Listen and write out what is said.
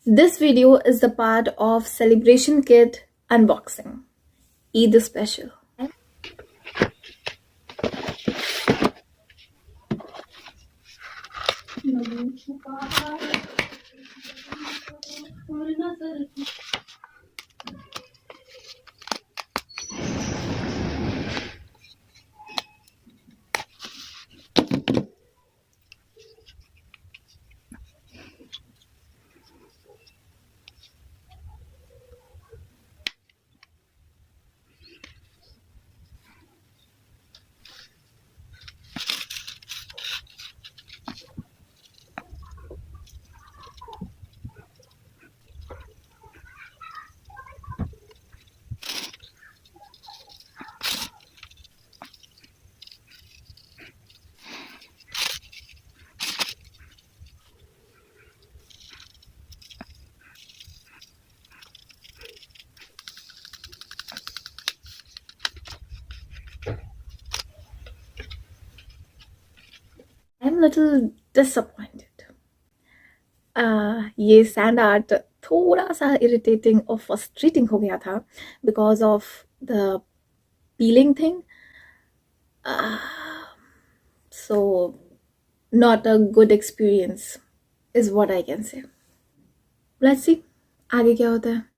This video is the part of celebration kit unboxing. Eid Special. I'm a little disappointed. ये sand art थोड़ा सा irritating और frustrating हो गया था because of the piling thing. So not a good experience is what I can say. Let's see आगे क्या होता है.